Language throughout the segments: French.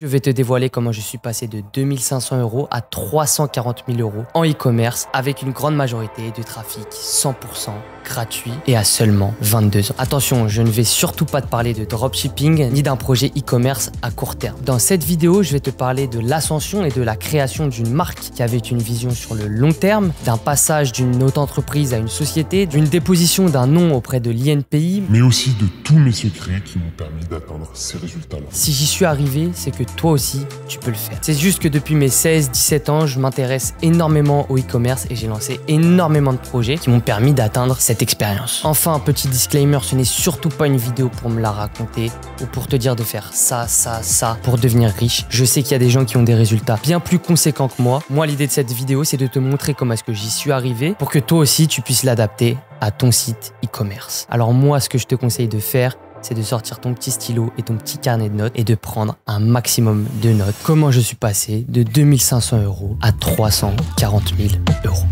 Je vais te dévoiler comment je suis passé de 2500 € à 340 000 € en e-commerce avec une grande majorité de trafic 100% gratuit et à seulement 22 ans. Attention, je ne vais surtout pas te parler de dropshipping ni d'un projet e-commerce à court terme. Dans cette vidéo, je vais te parler de l'ascension et de la création d'une marque qui avait une vision sur le long terme, d'un passage d'une auto-entreprise à une société, d'une déposition d'un nom auprès de l'INPI, mais aussi de tous mes secrets qui m'ont permis d'atteindre ces résultats-là. Si j'y suis arrivé, c'est que toi aussi, tu peux le faire. C'est juste que depuis mes 16-17 ans, je m'intéresse énormément au e-commerce et j'ai lancé énormément de projets qui m'ont permis d'atteindre cette expérience. Enfin, petit disclaimer, ce n'est surtout pas une vidéo pour me la raconter ou pour te dire de faire ça pour devenir riche. Je sais qu'il y a des gens qui ont des résultats bien plus conséquents que moi. Moi, l'idée de cette vidéo, c'est de te montrer comment est-ce que j'y suis arrivé pour que toi aussi, tu puisses l'adapter à ton site e-commerce. Alors moi, ce que je te conseille de faire, c'est de sortir ton petit stylo et ton petit carnet de notes et de prendre un maximum de notes. Comment je suis passé de 2500 € à 340 000 €.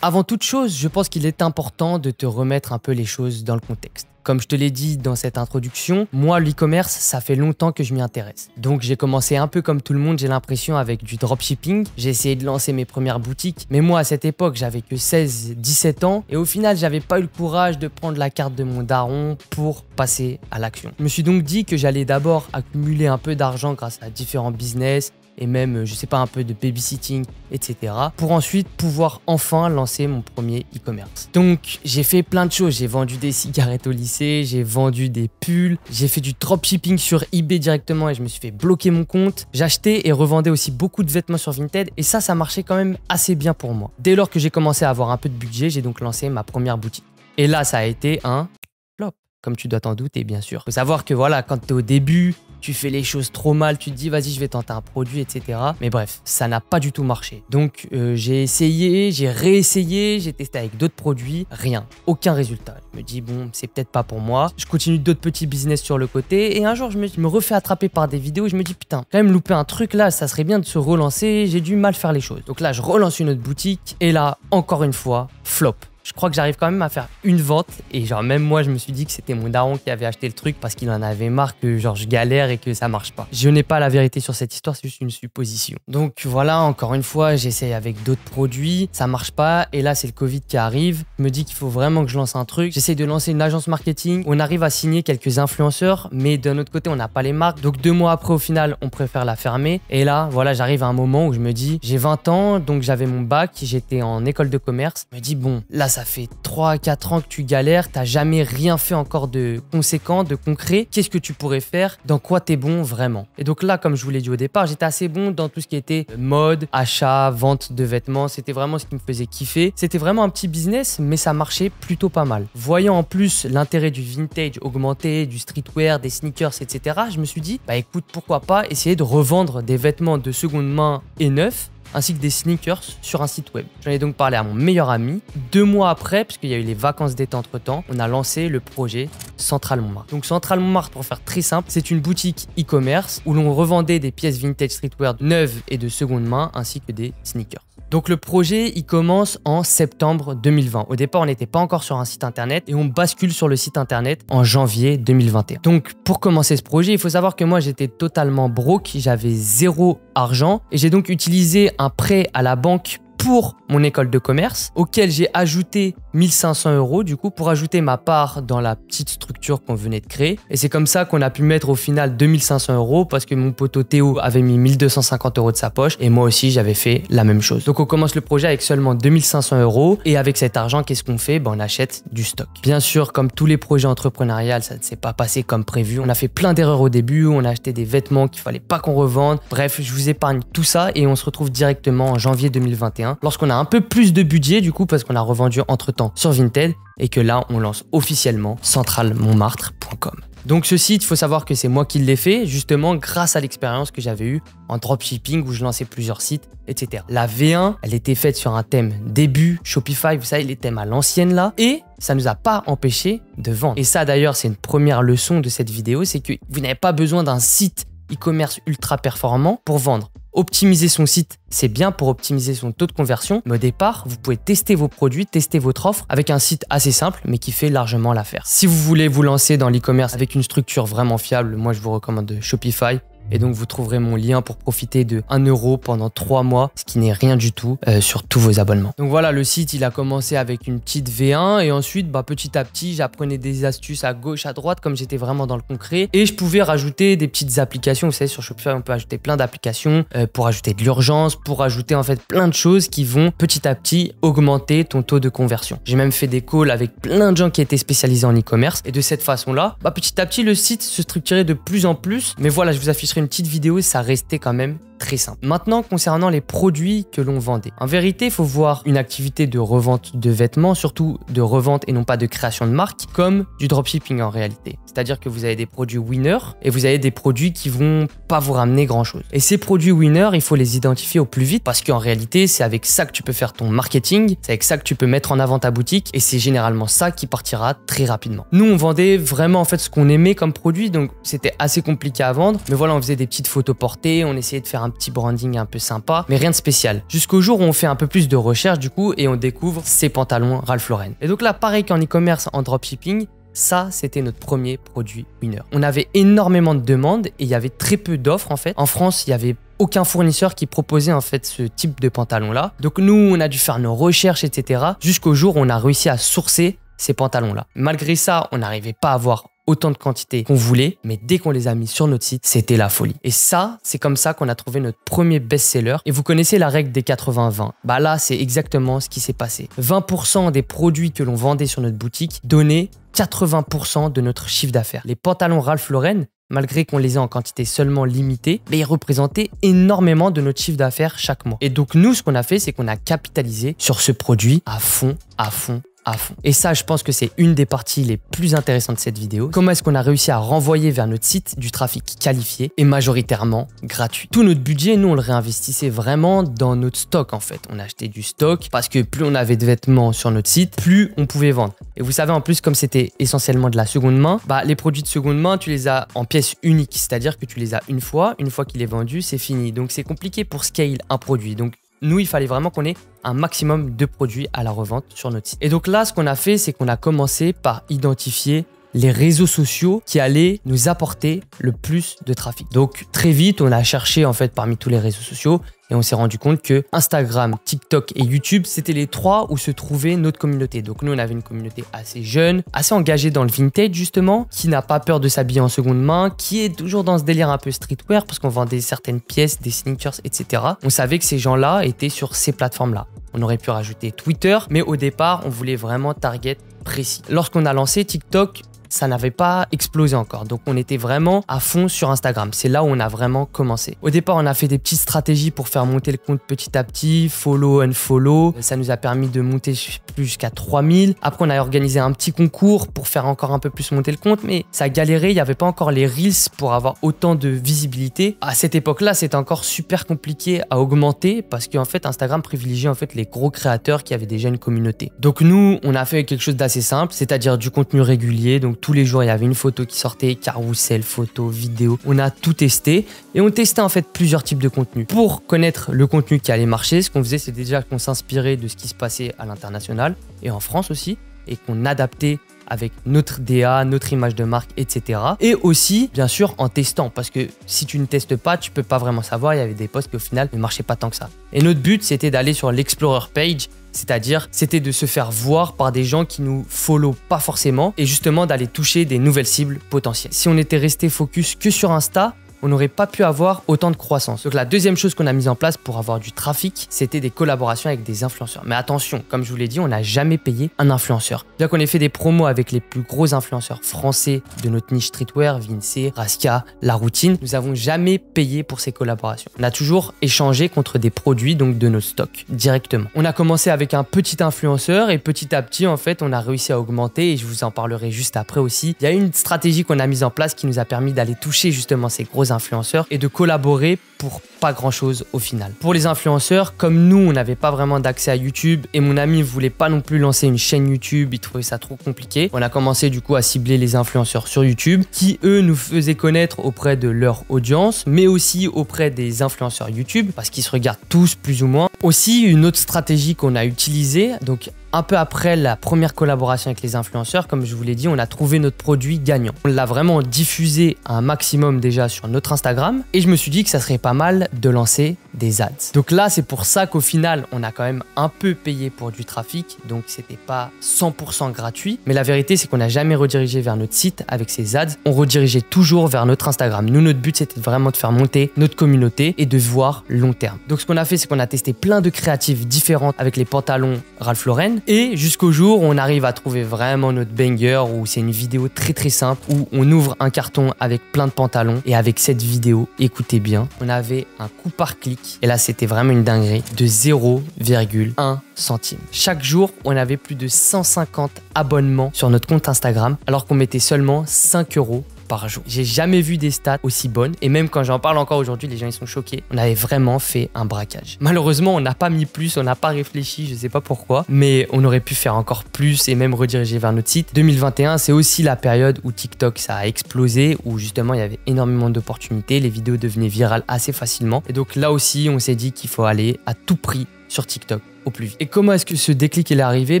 Avant toute chose, je pense qu'il est important de te remettre un peu les choses dans le contexte. Comme je te l'ai dit dans cette introduction, moi, l'e-commerce, ça fait longtemps que je m'y intéresse. Donc, j'ai commencé un peu comme tout le monde, j'ai l'impression, avec du dropshipping. J'ai essayé de lancer mes premières boutiques. Mais moi, à cette époque, j'avais que 16-17 ans. Et au final, j'avais pas eu le courage de prendre la carte de mon daron pour passer à l'action. Je me suis donc dit que j'allais d'abord accumuler un peu d'argent grâce à différents business et même, je sais pas, un peu de babysitting, etc. pour ensuite pouvoir enfin lancer mon premier e-commerce. Donc, j'ai fait plein de choses. J'ai vendu des cigarettes au lycée, j'ai vendu des pulls, j'ai fait du dropshipping sur eBay directement et je me suis fait bloquer mon compte. J'achetais et revendais aussi beaucoup de vêtements sur Vinted et ça marchait quand même assez bien pour moi. Dès lors que j'ai commencé à avoir un peu de budget, j'ai donc lancé ma première boutique. Et là, ça a été un flop, comme tu dois t'en douter, bien sûr. Faut savoir que voilà, quand tu es au début, tu fais les choses trop mal, tu te dis vas-y je vais tenter un produit, etc. Mais bref, ça n'a pas du tout marché. Donc j'ai essayé, j'ai réessayé, j'ai testé avec d'autres produits, rien, aucun résultat. Je me dis bon, c'est peut-être pas pour moi. Je continue d'autres petits business sur le côté et un jour je me refais attraper par des vidéos et je me dis putain, quand même loupé un truc là, ça serait bien de se relancer, j'ai dû mal faire les choses. Donc là je relance une autre boutique et là encore une fois, flop. Je crois que j'arrive quand même à faire une vente et genre même moi je me suis dit que c'était mon daron qui avait acheté le truc parce qu'il en avait marre que genre je galère et que ça marche pas. Je n'ai pas la vérité sur cette histoire, c'est juste une supposition. Donc voilà, encore une fois, j'essaye avec d'autres produits, ça marche pas et là c'est le Covid qui arrive. Je me dis qu'il faut vraiment que je lance un truc. J'essaye de lancer une agence marketing. On arrive à signer quelques influenceurs, mais d'un autre côté on n'a pas les marques. Donc 2 mois après au final on préfère la fermer. Et là voilà, j'arrive à un moment où je me dis j'ai 20 ans, donc j'avais mon bac, j'étais en école de commerce. Je me dis bon, là ça fait 3-4 ans que tu galères, t'as jamais rien fait encore de conséquent, de concret. Qu'est-ce que tu pourrais faire? Dans quoi t'es bon vraiment? Et donc là, comme je vous l'ai dit au départ, j'étais assez bon dans tout ce qui était mode, achat, vente de vêtements. C'était vraiment ce qui me faisait kiffer. C'était vraiment un petit business, mais ça marchait plutôt pas mal. Voyant en plus l'intérêt du vintage augmenter, du streetwear, des sneakers, etc., je me suis dit, bah écoute, pourquoi pas essayer de revendre des vêtements de seconde main et neufs, ainsi que des sneakers sur un site web. J'en ai donc parlé à mon meilleur ami. 2 mois après, parce qu'il y a eu les vacances d'été entre temps, on a lancé le projet Central Montmartre. Donc Central Montmartre, pour faire très simple, c'est une boutique e-commerce où l'on revendait des pièces vintage streetwear neuves et de seconde main, ainsi que des sneakers. Donc le projet, il commence en septembre 2020. Au départ, on n'était pas encore sur un site internet et on bascule sur le site internet en janvier 2021. Donc pour commencer ce projet, il faut savoir que moi j'étais totalement broke, j'avais 0 argent et j'ai donc utilisé un prêt à la banque pour mon école de commerce, auquel j'ai ajouté 1500 € du coup pour ajouter ma part dans la petite structure qu'on venait de créer. Et c'est comme ça qu'on a pu mettre au final 2500 € parce que mon poteau Théo avait mis 1250 € de sa poche et moi aussi j'avais fait la même chose. Donc on commence le projet avec seulement 2500 € et avec cet argent, qu'est-ce qu'on fait? Ben, on achète du stock. Bien sûr, comme tous les projets entrepreneuriaux, ça ne s'est pas passé comme prévu. On a fait plein d'erreurs au début, on a acheté des vêtements qu'il fallait pas qu'on revende. Bref, je vous épargne tout ça et on se retrouve directement en janvier 2021 lorsqu'on a un peu plus de budget du coup parce qu'on a revendu entre-temps sur Vinted et que là on lance officiellement centralmontmartre.com. Donc ce site, il faut savoir que c'est moi qui l'ai fait justement grâce à l'expérience que j'avais eue en dropshipping où je lançais plusieurs sites, etc. La V1, elle était faite sur un thème début Shopify, vous savez les thèmes à l'ancienne là, et ça ne nous a pas empêché de vendre. Et ça d'ailleurs c'est une première leçon de cette vidéo, c'est que vous n'avez pas besoin d'un site e-commerce ultra performant pour vendre. Optimiser son site, c'est bien pour optimiser son taux de conversion, mais au départ, vous pouvez tester vos produits, tester votre offre avec un site assez simple, mais qui fait largement l'affaire. Si vous voulez vous lancer dans l'e-commerce avec une structure vraiment fiable, moi je vous recommande Shopify. Et donc, vous trouverez mon lien pour profiter de 1 € pendant 3 mois, ce qui n'est rien du tout sur tous vos abonnements. Donc voilà, le site, il a commencé avec une petite V1 et ensuite, petit à petit, j'apprenais des astuces à gauche, à droite, comme j'étais vraiment dans le concret. Et je pouvais rajouter des petites applications. Vous savez, sur Shopify, on peut ajouter plein d'applications pour ajouter de l'urgence, pour ajouter en fait plein de choses qui vont petit à petit augmenter ton taux de conversion. J'ai même fait des calls avec plein de gens qui étaient spécialisés en e-commerce. Et de cette façon-là, petit à petit, le site se structurait de plus en plus. Mais voilà, je vous afficherai une petite vidéo, ça restait quand même très simple. Maintenant, concernant les produits que l'on vendait. En vérité, il faut voir une activité de revente de vêtements, surtout de revente et non pas de création de marque, comme du dropshipping en réalité. C'est-à-dire que vous avez des produits winners et vous avez des produits qui vont pas vous ramener grand-chose. Et ces produits winners, il faut les identifier au plus vite parce qu'en réalité, c'est avec ça que tu peux faire ton marketing, c'est avec ça que tu peux mettre en avant ta boutique et c'est généralement ça qui partira très rapidement. Nous, on vendait vraiment en fait ce qu'on aimait comme produit, donc c'était assez compliqué à vendre. Mais voilà, on faisait des petites photos portées, on essayait de faire un petit branding un peu sympa, mais rien de spécial. Jusqu'au jour où on fait un peu plus de recherche du coup et on découvre ces pantalons Ralph Lauren. Et donc là, pareil qu'en e-commerce, en dropshipping, ça, c'était notre premier produit winner. On avait énormément de demandes et il y avait très peu d'offres en fait. En France, il y avait aucun fournisseur qui proposait en fait ce type de pantalon-là. Donc nous, on a dû faire nos recherches, etc. jusqu'au jour où on a réussi à sourcer ces pantalons-là. Malgré ça, on n'arrivait pas à avoir autant de quantité qu'on voulait, mais dès qu'on les a mis sur notre site, c'était la folie. Et ça, c'est comme ça qu'on a trouvé notre premier best-seller. Et vous connaissez la règle des 80-20. Là, c'est exactement ce qui s'est passé. 20% des produits que l'on vendait sur notre boutique donnaient 80% de notre chiffre d'affaires. Les pantalons Ralph Lauren, malgré qu'on les ait en quantité seulement limitée, ils représentaient énormément de notre chiffre d'affaires chaque mois. Et donc nous, ce qu'on a fait, c'est qu'on a capitalisé sur ce produit à fond, à fond, à fond. Et ça, je pense que c'est une des parties les plus intéressantes de cette vidéo. Comment est-ce qu'on a réussi à renvoyer vers notre site du trafic qualifié et majoritairement gratuit. Tout notre budget, nous, on le réinvestissait vraiment dans notre stock en fait. On achetait du stock parce que plus on avait de vêtements sur notre site, plus on pouvait vendre. Et vous savez, en plus, comme c'était essentiellement de la seconde main, les produits de seconde main, tu les as en pièces uniques. C'est-à-dire que tu les as une fois qu'il est vendu, c'est fini. Donc, c'est compliqué pour scale un produit. Donc, nous, il fallait vraiment qu'on ait un maximum de produits à la revente sur notre site. Et donc là, ce qu'on a fait, c'est qu'on a commencé par identifier les réseaux sociaux qui allaient nous apporter le plus de trafic. Donc très vite, on a cherché en fait parmi tous les réseaux sociaux et on s'est rendu compte que Instagram, TikTok et YouTube, c'était les 3 où se trouvait notre communauté. Donc nous, on avait une communauté assez jeune, assez engagée dans le vintage justement, qui n'a pas peur de s'habiller en seconde main, qui est toujours dans ce délire un peu streetwear parce qu'on vendait certaines pièces, des sneakers, etc. On savait que ces gens-là étaient sur ces plateformes-là. On aurait pu rajouter Twitter, mais au départ, on voulait vraiment target précis. Lorsqu'on a lancé TikTok, ça n'avait pas explosé encore. Donc, on était vraiment à fond sur Instagram. C'est là où on a vraiment commencé. Au départ, on a fait des petites stratégies pour faire monter le compte petit à petit, follow, unfollow. Ça nous a permis de monter jusqu'à 3000. Après, on a organisé un petit concours pour faire encore un peu plus monter le compte, mais ça galérait. Il n'y avait pas encore les Reels pour avoir autant de visibilité. À cette époque-là, c'était encore super compliqué à augmenter parce qu'en fait, Instagram privilégiait en fait les gros créateurs qui avaient déjà une communauté. Donc, nous, on a fait quelque chose d'assez simple, c'est-à-dire du contenu régulier. Donc, tous les jours, il y avait une photo qui sortait, carousel, photo, vidéo. On a tout testé et on testait en fait plusieurs types de contenus. Pour connaître le contenu qui allait marcher, ce qu'on faisait, c'est déjà qu'on s'inspirait de ce qui se passait à l'international et en France aussi et qu'on adaptait avec notre DA, notre image de marque, etc. Et aussi, bien sûr, en testant parce que si tu ne testes pas, tu peux pas vraiment savoir. Il y avait des posts qui au final ne marchaient pas tant que ça. Et notre but, c'était d'aller sur l'Explorer page. C'est-à-dire, c'était de se faire voir par des gens qui nous follow pas forcément et justement d'aller toucher des nouvelles cibles potentielles. Si on était resté focus que sur Insta, on n'aurait pas pu avoir autant de croissance. Donc la deuxième chose qu'on a mise en place pour avoir du trafic, c'était des collaborations avec des influenceurs. Mais attention, comme je vous l'ai dit, on n'a jamais payé un influenceur. Bien qu'on ait fait des promos avec les plus gros influenceurs français de notre niche streetwear, Vince, Raska, La Routine, nous n'avons jamais payé pour ces collaborations. On a toujours échangé contre des produits, donc de nos stocks, directement. On a commencé avec un petit influenceur et petit à petit, en fait, on a réussi à augmenter et je vous en parlerai juste après aussi. Il y a une stratégie qu'on a mise en place qui nous a permis d'aller toucher justement ces gros gros influenceurs et de collaborer pour pas grand chose au final. Pour les influenceurs, comme nous, on n'avait pas vraiment d'accès à YouTube et mon ami voulait pas non plus lancer une chaîne YouTube, il trouvait ça trop compliqué. On a commencé du coup à cibler les influenceurs sur YouTube qui eux nous faisaient connaître auprès de leur audience, mais aussi auprès des influenceurs YouTube parce qu'ils se regardent tous plus ou moins. Aussi, une autre stratégie qu'on a utilisée, donc un peu après la première collaboration avec les influenceurs, comme je vous l'ai dit, on a trouvé notre produit gagnant. On l'a vraiment diffusé un maximum déjà sur notre Instagram et je me suis dit que ça serait pas mal de lancer des ads. Donc là, c'est pour ça qu'au final, on a quand même un peu payé pour du trafic, donc c'était pas 100% gratuit. Mais la vérité, c'est qu'on n'a jamais redirigé vers notre site avec ces ads. On redirigeait toujours vers notre Instagram. Nous, notre but, c'était vraiment de faire monter notre communauté et de voir long terme. Donc ce qu'on a fait, c'est qu'on a testé plein de créatives différentes avec les pantalons Ralph Lauren. Et jusqu'au jour où on arrive à trouver vraiment notre banger, où c'est une vidéo très simple, où on ouvre un carton avec plein de pantalons. Et avec cette vidéo, écoutez bien, on avait un coût par clic. Et là, c'était vraiment une dinguerie de 0,1 centime. Chaque jour, on avait plus de 150 abonnements sur notre compte Instagram, alors qu'on mettait seulement 5 € par jour. J'ai jamais vu des stats aussi bonnes et même quand j'en parle encore aujourd'hui, les gens ils sont choqués. On avait vraiment fait un braquage. Malheureusement, on n'a pas mis plus, on n'a pas réfléchi, je sais pas pourquoi, mais on aurait pu faire encore plus et même rediriger vers notre site. 2021, c'est aussi la période où TikTok ça a explosé, où justement il y avait énormément d'opportunités, les vidéos devenaient virales assez facilement. Et donc là aussi, on s'est dit qu'il faut aller à tout prix sur TikTok au plus vite. Et comment est-ce que ce déclic est arrivé?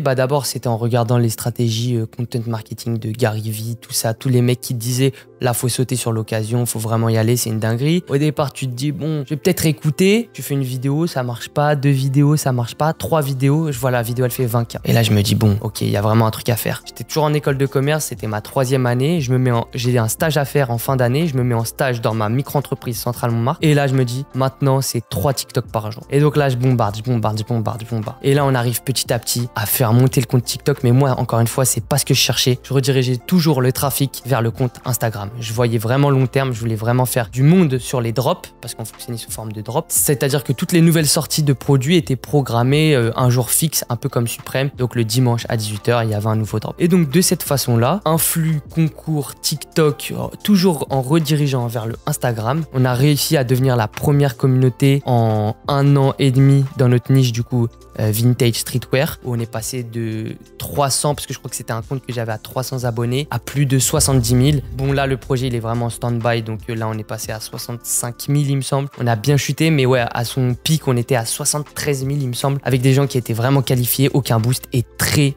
Bah d'abord, c'était en regardant les stratégies content marketing de Gary Vee, tout ça, tous les mecs qui te disaient là, faut sauter sur l'occasion, faut vraiment y aller, c'est une dinguerie. Au départ, tu te dis bon, je vais peut-être écouter. Tu fais une vidéo, ça marche pas, 2 vidéos, ça marche pas, 3 vidéos, je vois la vidéo, elle fait 20K. Et là, je me dis bon, ok, il y a vraiment un truc à faire. J'étais toujours en école de commerce, c'était ma 3e année. J'ai un stage à faire en fin d'année. Je me mets en stage dans ma micro-entreprise Centrale Montmartre. Et là, je me dis maintenant, c'est 3 TikTok par jour. Et donc là, je bombarde. Et là, on arrive petit à petit à faire monter le compte TikTok. Mais moi, encore une fois, c'est pas ce que je cherchais. Je redirigeais toujours le trafic vers le compte Instagram. Je voyais vraiment long terme. Je voulais vraiment faire du monde sur les drops parce qu'on fonctionnait sous forme de drops. C'est-à-dire que toutes les nouvelles sorties de produits étaient programmées un jour fixe, un peu comme Suprême. Donc le dimanche à 18 h, il y avait un nouveau drop. Et donc de cette façon-là, un flux, concours, TikTok, toujours en redirigeant vers le Instagram, on a réussi à devenir la première communauté en 1 an et demi dans notre niche du coup vintage streetwear, où on est passé de 300, parce que je crois que c'était un compte que j'avais à 300 abonnés, à plus de 70 000. Bon là, le projet il est vraiment en stand-by, donc là on est passé à 65 000 il me semble. On a bien chuté, mais ouais, à son pic on était à 73 000 il me semble, avec des gens qui étaient vraiment qualifiés, aucun boost et très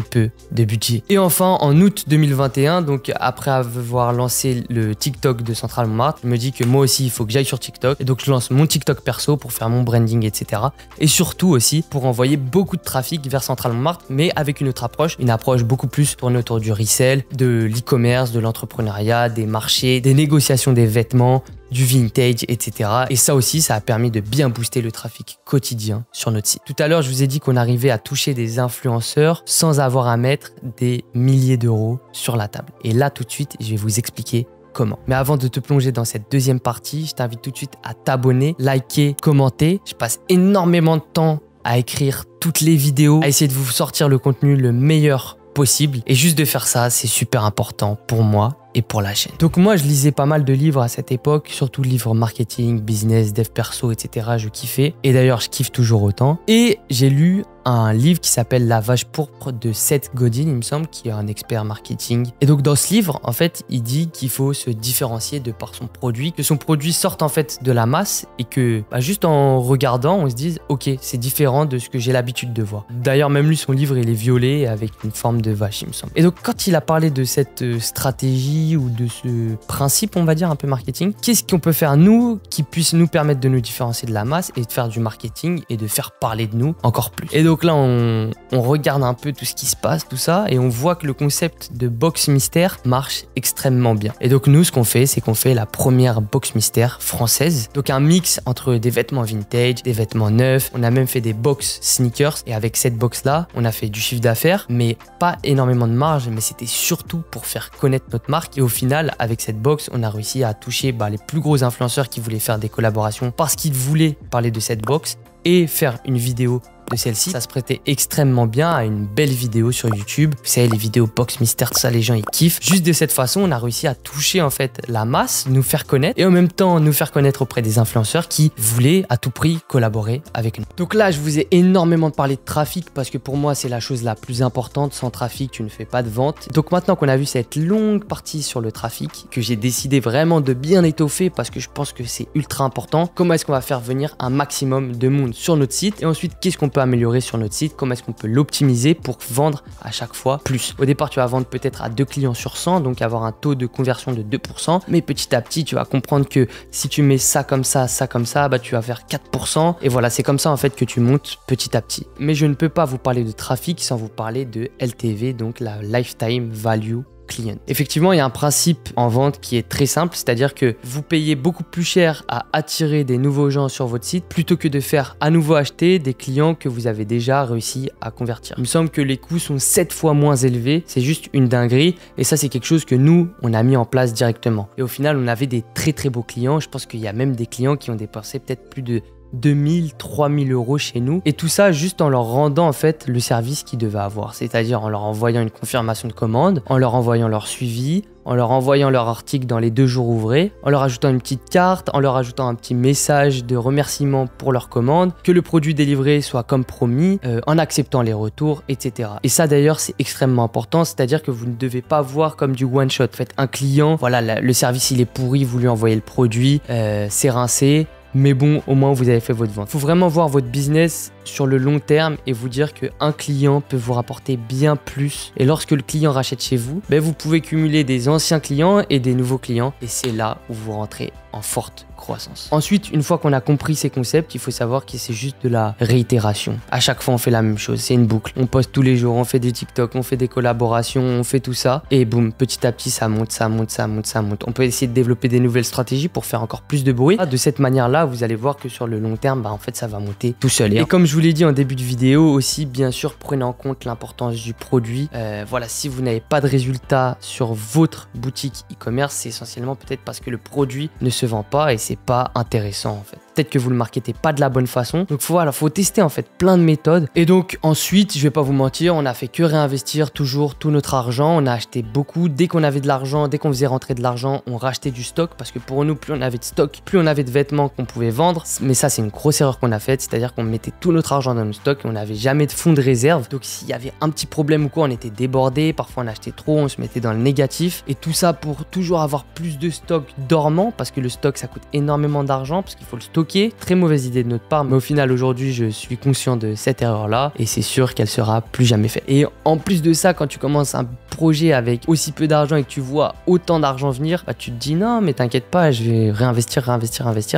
peu de budget. Et enfin, en août 2021, donc après avoir lancé le TikTok de Centrale Montmartre, je me dis que moi aussi, il faut que j'aille sur TikTok. Et donc, je lance mon TikTok perso pour faire mon branding, etc. Et surtout aussi pour envoyer beaucoup de trafic vers Centrale Montmartre, mais avec une autre approche, une approche beaucoup plus tournée autour du resell, de l'e-commerce, de l'entrepreneuriat, des marchés, des négociations des vêtements, du vintage, etc. Et ça aussi, ça a permis de bien booster le trafic quotidien sur notre site. Tout à l'heure, je vous ai dit qu'on arrivait à toucher des influenceurs sans avoir à mettre des milliers d'euros sur la table. Et là, tout de suite, je vais vous expliquer comment. Mais avant de te plonger dans cette deuxième partie, je t'invite tout de suite à t'abonner, liker, commenter. Je passe énormément de temps à écrire toutes les vidéos, à essayer de vous sortir le contenu le meilleur possible. Et juste de faire ça, c'est super important pour moi et pour la chaîne. Donc moi, je lisais pas mal de livres à cette époque, surtout livres marketing, business, dev perso, etc. Je kiffais. Et d'ailleurs, je kiffe toujours autant. Et j'ai lu un livre qui s'appelle La Vache Pourpre de Seth Godin, il me semble, qui est un expert marketing. Et donc dans ce livre, en fait, il dit qu'il faut se différencier de par son produit, que son produit sorte en fait de la masse et que juste en regardant, on se dise ok, c'est différent de ce que j'ai l'habitude de voir. D'ailleurs, même lui, son livre, il est violet avec une forme de vache, il me semble. Et donc quand il a parlé de cette stratégie ou de ce principe, on va dire, un peu marketing, qu'est-ce qu'on peut faire nous qui puisse nous permettre de nous différencier de la masse et de faire du marketing et de faire parler de nous encore plus. Et donc là, on regarde un peu tout ce qui se passe, tout ça, et on voit que le concept de box mystère marche extrêmement bien. Et donc nous, ce qu'on fait, c'est qu'on fait la première box mystère française. Donc un mix entre des vêtements vintage, des vêtements neufs. On a même fait des box sneakers. Et avec cette box-là, on a fait du chiffre d'affaires, mais pas énormément de marge, mais c'était surtout pour faire connaître notre marque. Et au final, avec cette box, on a réussi à toucher les plus gros influenceurs qui voulaient faire des collaborations parce qu'ils voulaient parler de cette box et faire une vidéo de celle-ci. Ça se prêtait extrêmement bien à une belle vidéo sur YouTube. Vous savez, les vidéos box mystère, tout ça, les gens ils kiffent. Juste de cette façon, on a réussi à toucher en fait la masse, nous faire connaître et en même temps nous faire connaître auprès des influenceurs qui voulaient à tout prix collaborer avec nous. Donc là, je vous ai énormément parlé de trafic parce que pour moi, c'est la chose la plus importante. Sans trafic, tu ne fais pas de vente. Donc maintenant qu'on a vu cette longue partie sur le trafic, que j'ai décidé vraiment de bien étoffer parce que je pense que c'est ultra important, comment est-ce qu'on va faire venir un maximum de monde sur notre site et ensuite, qu'est-ce qu'on peut améliorer sur notre site, comment est-ce qu'on peut l'optimiser pour vendre à chaque fois plus. Au départ, tu vas vendre peut-être à 2 clients sur 100, donc avoir un taux de conversion de 2%, mais petit à petit, tu vas comprendre que si tu mets ça comme ça, bah, tu vas faire 4%. Et voilà, c'est comme ça en fait que tu montes petit à petit. Mais je ne peux pas vous parler de trafic sans vous parler de LTV, donc la Lifetime Value Client. Effectivement, il y a un principe en vente qui est très simple, c'est-à-dire que vous payez beaucoup plus cher à attirer des nouveaux gens sur votre site plutôt que de faire à nouveau acheter des clients que vous avez déjà réussi à convertir. Il me semble que les coûts sont 7 fois moins élevés, c'est juste une dinguerie et ça c'est quelque chose que nous, on a mis en place directement. Et au final, on avait des très beaux clients, je pense qu'il y a même des clients qui ont dépensé peut-être plus de 2000, 3000 euros chez nous et tout ça juste en leur rendant en fait le service qu'ils devaient avoir, c'est-à-dire en leur envoyant une confirmation de commande, en leur envoyant leur suivi, en leur envoyant leur article dans les 2 jours ouvrés, en leur ajoutant une petite carte, en leur ajoutant un petit message de remerciement pour leur commande, que le produit délivré soit comme promis, en acceptant les retours, etc. Et ça d'ailleurs c'est extrêmement important, c'est-à-dire que vous ne devez pas voir comme du one shot. Faites un client, voilà, le service il est pourri, vous lui envoyez le produit, c'est rincé. Mais bon, au moins vous avez fait votre vente. Il faut vraiment voir votre business sur le long terme et vous dire qu'un client peut vous rapporter bien plus. Et lorsque le client rachète chez vous, vous pouvez cumuler des anciens clients et des nouveaux clients. Et c'est là où vous rentrez en forte croissance. Ensuite, une fois qu'on a compris ces concepts, il faut savoir que c'est juste de la réitération. À chaque fois, on fait la même chose. C'est une boucle. On poste tous les jours, on fait des TikTok, on fait des collaborations, on fait tout ça. Et boum, petit à petit, ça monte, ça monte, ça monte, ça monte. On peut essayer de développer des nouvelles stratégies pour faire encore plus de bruit. De cette manière-là, vous allez voir que sur le long terme, en fait, ça va monter tout seul. Et comme je vous l'ai dit en début de vidéo aussi, bien sûr, prenez en compte l'importance du produit. Voilà, si vous n'avez pas de résultats sur votre boutique e-commerce, c'est essentiellement peut-être parce que le produit ne se vend pas et c'est pas intéressant en fait. Peut-être que vous le marketez pas de la bonne façon. Donc voilà, faut tester en fait plein de méthodes. Et donc ensuite, je vais pas vous mentir, on a fait que réinvestir toujours tout notre argent. On a acheté beaucoup. Dès qu'on avait de l'argent, dès qu'on faisait rentrer de l'argent, on rachetait du stock parce que pour nous, plus on avait de stock, plus on avait de vêtements qu'on pouvait vendre. Mais ça, c'est une grosse erreur qu'on a faite, c'est-à-dire qu'on mettait tout notre argent dans nos stocks et on n'avait jamais de fonds de réserve. Donc s'il y avait un petit problème ou quoi, on était débordé. Parfois, on achetait trop, on se mettait dans le négatif. Et tout ça pour toujours avoir plus de stock dormant parce que le stock, ça coûte énormément d'argent parce qu'il faut le stocker. Très mauvaise idée de notre part, mais au final aujourd'hui je suis conscient de cette erreur là et c'est sûr qu'elle sera plus jamais faite. Et en plus de ça, quand tu commences un projet avec aussi peu d'argent et que tu vois autant d'argent venir, tu te dis non mais t'inquiète pas, je vais réinvestir.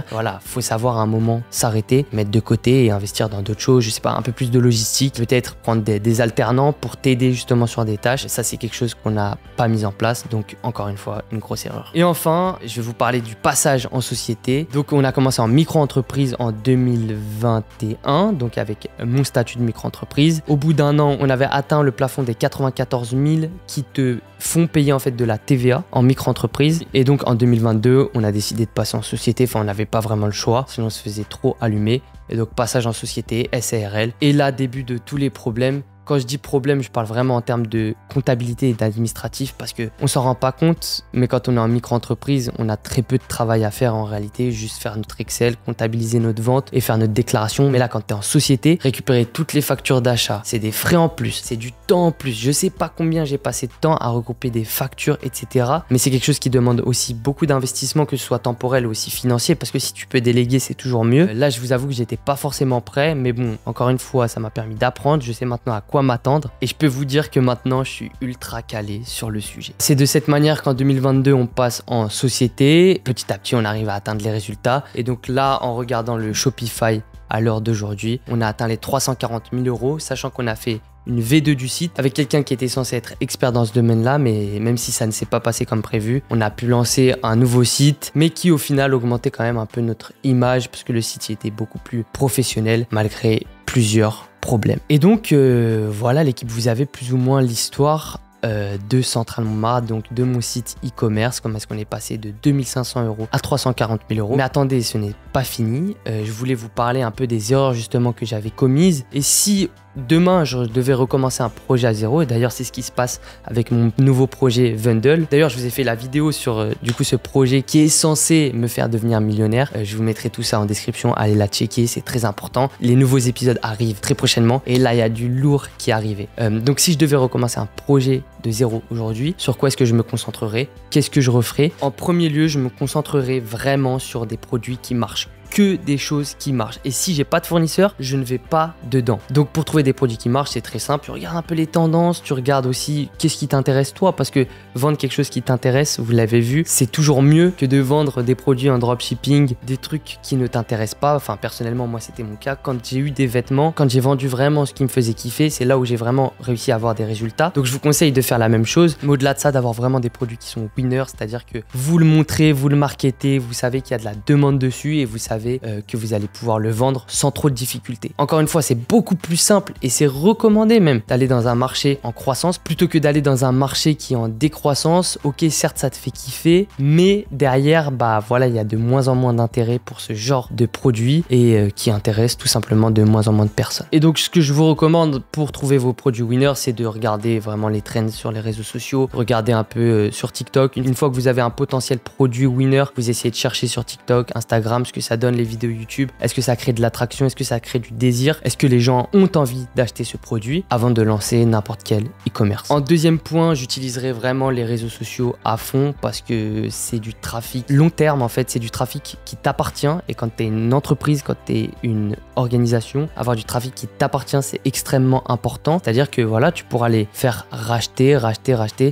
Voilà, faut savoir à un moment s'arrêter, mettre de côté et investir dans d'autres choses, je sais pas, un peu plus de logistique, peut-être prendre des alternants pour t'aider justement sur des tâches. Ça c'est quelque chose qu'on n'a pas mis en place, donc encore une fois une grosse erreur. Et enfin, je vais vous parler du passage en société. Donc on a commencé en micro-entreprise en 2021, donc avec mon statut de micro-entreprise. Au bout d'un an, on avait atteint le plafond des 94 000 qui te font payer en fait de la TVA en micro-entreprise. Et donc en 2022, on a décidé de passer en société. Enfin, on n'avait pas vraiment le choix, sinon on se faisait trop allumer. Et donc passage en société, SARL. Et là, début de tous les problèmes. Quand je dis problème, je parle vraiment en termes de comptabilité et d'administratif parce qu'on s'en rend pas compte, mais quand on est en micro-entreprise, on a très peu de travail à faire en réalité, juste faire notre Excel, comptabiliser notre vente et faire notre déclaration. Mais là, quand tu es en société, récupérer toutes les factures d'achat, c'est des frais en plus, c'est du temps en plus. Je sais pas combien j'ai passé de temps à regrouper des factures, etc. Mais c'est quelque chose qui demande aussi beaucoup d'investissement, que ce soit temporel ou aussi financier, parce que si tu peux déléguer, c'est toujours mieux. Là, je vous avoue que j'étais pas forcément prêt, mais bon, encore une fois, ça m'a permis d'apprendre. Je sais maintenant à quoi m'attendre et je peux vous dire que maintenant je suis ultra calé sur le sujet. C'est de cette manière qu'en 2022 on passe en société, petit à petit on arrive à atteindre les résultats et donc là en regardant le Shopify à l'heure d'aujourd'hui, on a atteint les 340 000 euros, sachant qu'on a fait une V2 du site avec quelqu'un qui était censé être expert dans ce domaine-là, mais même si ça ne s'est pas passé comme prévu, on a pu lancer un nouveau site, mais qui au final augmentait quand même un peu notre image parce que le site était beaucoup plus professionnel malgré plusieurs problèmes. Et donc voilà l'équipe, vous avez plus ou moins l'histoire. de Centrale Montmartre, donc de mon site e-commerce, comment est-ce qu'on est passé de 2500 € à 340 000 €. Mais attendez, ce n'est pas fini. Je voulais vous parler un peu des erreurs justement que j'avais commises. Et si demain, je devais recommencer un projet à zéro, et d'ailleurs, c'est ce qui se passe avec mon nouveau projet Vendel. D'ailleurs, je vous ai fait la vidéo sur du coup ce projet qui est censé me faire devenir millionnaire. Je vous mettrai tout ça en description, allez la checker, c'est très important. Les nouveaux épisodes arrivent très prochainement et là, il y a du lourd qui est arrivé. Donc, si je devais recommencer un projet de zéro aujourd'hui, sur quoi est-ce que je me concentrerai? Qu'est-ce que je referai? En premier lieu, je me concentrerai vraiment sur des produits qui marchent. Que des choses qui marchent. Et si j'ai pas de fournisseur, je ne vais pas dedans. Donc pour trouver des produits qui marchent, c'est très simple. Tu regardes un peu les tendances, tu regardes aussi qu'est-ce qui t'intéresse toi, parce que vendre quelque chose qui t'intéresse, vous l'avez vu, c'est toujours mieux que de vendre des produits en dropshipping, des trucs qui ne t'intéressent pas. Enfin personnellement, moi c'était mon cas. Quand j'ai eu des vêtements, quand j'ai vendu vraiment ce qui me faisait kiffer, c'est là où j'ai vraiment réussi à avoir des résultats. Donc je vous conseille de faire la même chose. Mais au-delà de ça, d'avoir vraiment des produits qui sont winners, c'est-à-dire que vous le montrez, vous le marketez, vous savez qu'il y a de la demande dessus et vous savez que vous allez pouvoir le vendre sans trop de difficultés. Encore une fois, c'est beaucoup plus simple et c'est recommandé même d'aller dans un marché en croissance plutôt que d'aller dans un marché qui est en décroissance. Ok, certes, ça te fait kiffer, mais derrière, bah voilà, il y a de moins en moins d'intérêt pour ce genre de produit et qui intéresse tout simplement de moins en moins de personnes. Et donc, ce que je vous recommande pour trouver vos produits winners, c'est de regarder vraiment les trends sur les réseaux sociaux, regarder un peu sur TikTok. Une fois que vous avez un potentiel produit winner, vous essayez de chercher sur TikTok, Instagram, ce que ça donne, les vidéos YouTube. Est-ce que ça crée de l'attraction? Est-ce que ça crée du désir? Est-ce que les gens ont envie d'acheter ce produit avant de lancer n'importe quel e-commerce? En deuxième point, j'utiliserai vraiment les réseaux sociaux à fond parce que c'est du trafic long terme en fait. C'est du trafic qui t'appartient et quand tu es une entreprise, quand tu es une organisation, avoir du trafic qui t'appartient, c'est extrêmement important. C'est-à-dire que voilà, tu pourras les faire racheter,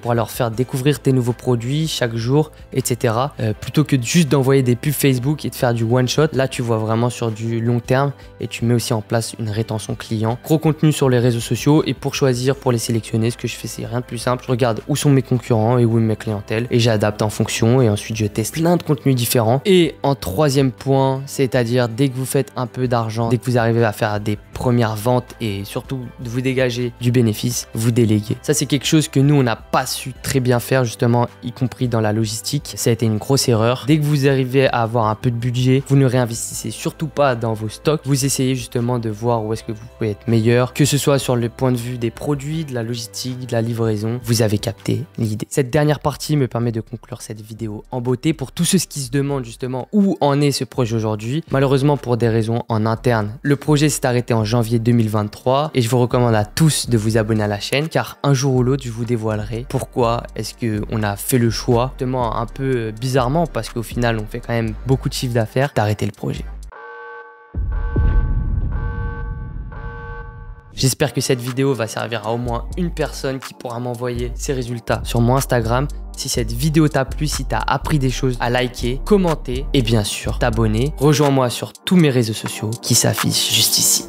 pour leur faire découvrir tes nouveaux produits chaque jour, etc. Plutôt que juste d'envoyer des pubs Facebook et de faire du one shot. Là, tu vois vraiment sur du long terme et tu mets aussi en place une rétention client. Gros contenu sur les réseaux sociaux et pour choisir, pour les sélectionner, ce que je fais, c'est rien de plus simple. Je regarde où sont mes concurrents et où est ma clientèle et j'adapte en fonction et ensuite je teste plein de contenus différents. Et en troisième point, c'est-à-dire dès que vous faites un peu d'argent, dès que vous arrivez à faire des premières ventes et surtout de vous dégager du bénéfice, vous déléguez. Ça, c'est quelque chose que nous, on n'a pas su très bien faire justement, y compris dans la logistique. Ça a été une grosse erreur. Dès que vous arrivez à avoir un peu de budget, vous ne réinvestissez surtout pas dans vos stocks. Vous essayez justement de voir où est-ce que vous pouvez être meilleur, que ce soit sur le point de vue des produits, de la logistique, de la livraison. Vous avez capté l'idée. Cette dernière partie me permet de conclure cette vidéo en beauté pour tous ceux qui se demandent justement où en est ce projet aujourd'hui. Malheureusement, pour des raisons en interne, le projet s'est arrêté en janvier 2023 et je vous recommande à tous de vous abonner à la chaîne car un jour ou l'autre, je vous dévoilerai pourquoi est-ce qu'on a fait le choix, justement un peu bizarrement parce qu'au final, on fait quand même beaucoup de chiffre d'affaires, d'arrêter le projet. J'espère que cette vidéo va servir à au moins une personne qui pourra m'envoyer ses résultats sur mon Instagram. Si cette vidéo t'a plu, si t'as appris des choses, à liker, commenter et bien sûr t'abonner. Rejoins-moi sur tous mes réseaux sociaux qui s'affichent juste ici.